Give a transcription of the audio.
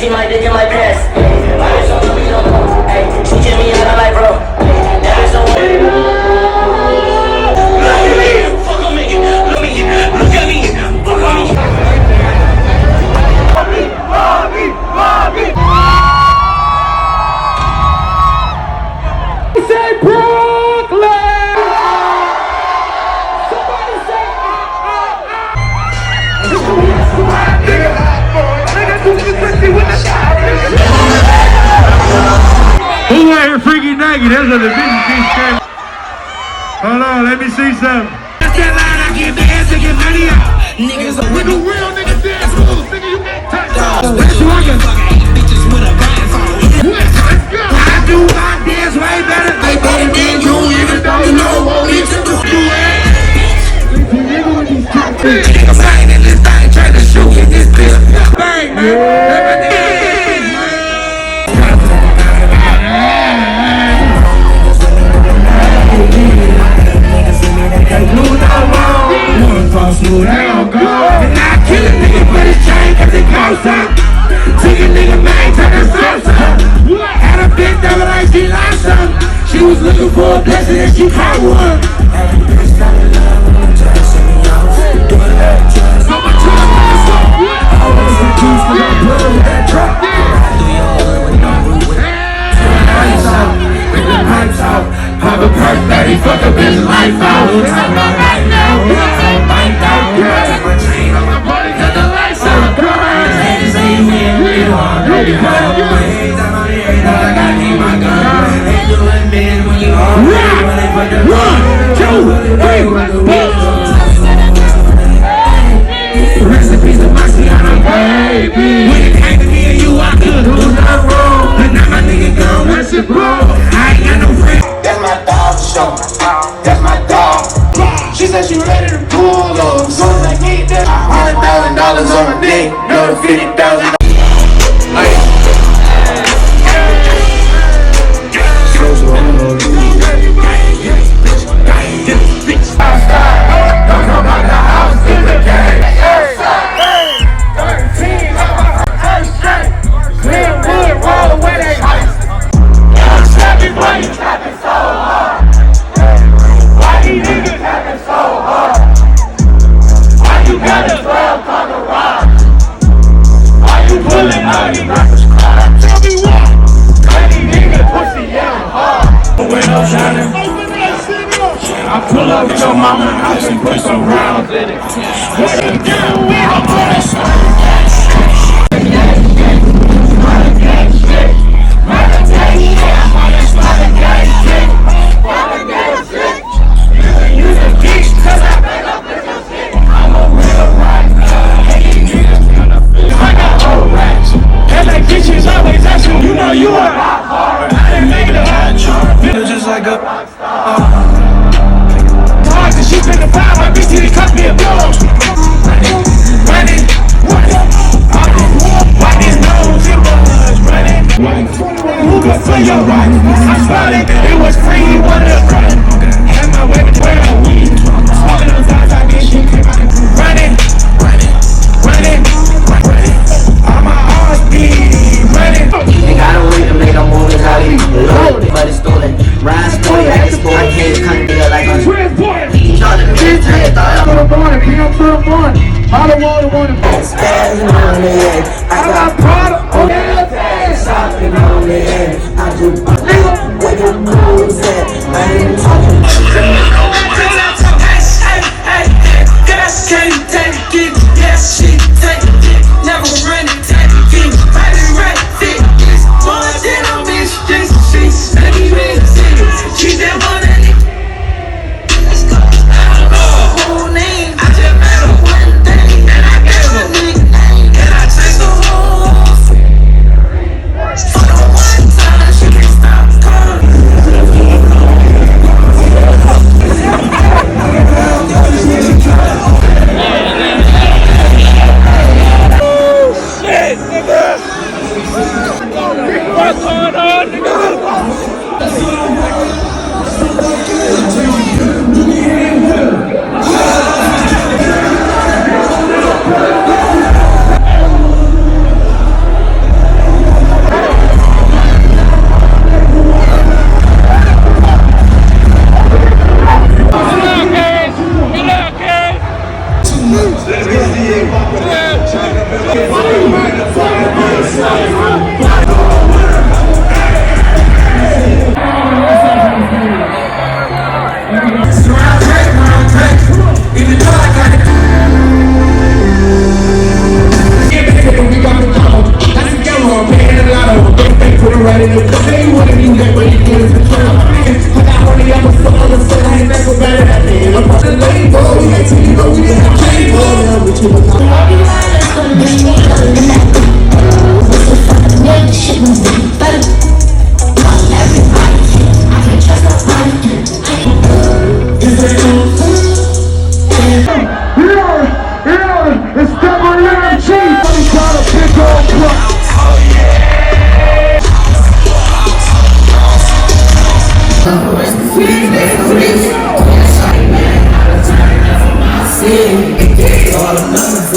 see my dick in my pants. My bitch don't love me no more. Hey, she kick me out of my bro. That bitch don't want me. Look at me, fuck on me. Look at me, fuck on me. Mommy. Say Brooklyn. Somebody say Who out here freaking naked? That's what the business keeps saying. Hold on, let me see something. That's that line I get bands to get money out. Niggas with the real niggas dance moves, nigga, you can't touch that. Let's fucking bitches with a band phone. Let's go. I do my dance way better. They better than you, even though you know what we do. Niggas lying in this thing, trying to shoot in this bitch. Bang, man. Smooth, they don't go. And I kill a nigga for this chain cause it goes up. Took a nigga man, turn her Sosa. Had a bitch that was like she lost some. She was looking for a blessing and she caught one. Every bitch got a love when I'm dressing me off. Doing that just so much time on the phone. I always confused cause I'm pulling with that truck. Ride through your hood with no roof with it. Turn the lights out, bring the pipes out. Pop a perk 30, fuck a bitch life out. Talk about right now. Recipes of Marciano, baby. When it came to me and you, I could do nothing wrong. But now my nigga gone, what's it, bro? I ain't got no friends. That's my dog show. That's my dog. She said she ready to pull up. Soon as I get that $100,000 on my dick, another $50,000. I pull up to your mama's house and put some rounds in it. What you do? I'm gonna start that shit. You the geeks cause I been up with your shit. I'm a real rock. I got old rats. And like bitches always ask you know you are hot hard. I didn't make it a hot charm. Feel just like a rock star. She been the fire, my bitch, he cut me a blow. Running. Wipe his nose, it was running. Who could play your right? I started, it was free, he wanted to run. Had my way with where I weed. Smoking those guys, I get shit, came out and running. All my arms be running. Ain't got a way to make a move, it's how you load it. But it's stolen, ride stolen, I can't come here like a transport. I got product on the shopping on the head. I do where your clothes at. I ain't talking. Can't take it, yes she take it. Never run it, take it. Body right thick. More than a bitch, she's making me sick. She's that one that Even though I got it. We got the call. That's a yellow, I'm paying a lot of them. They put it right in the they wouldn't even get what you get is the trouble. I got one of y'all was so understood, I ain't never better at me. I'm on the label, we got to, you know, we didn't have cable. But you was it's double MG. I'm trying to pick up truck. All the numbers,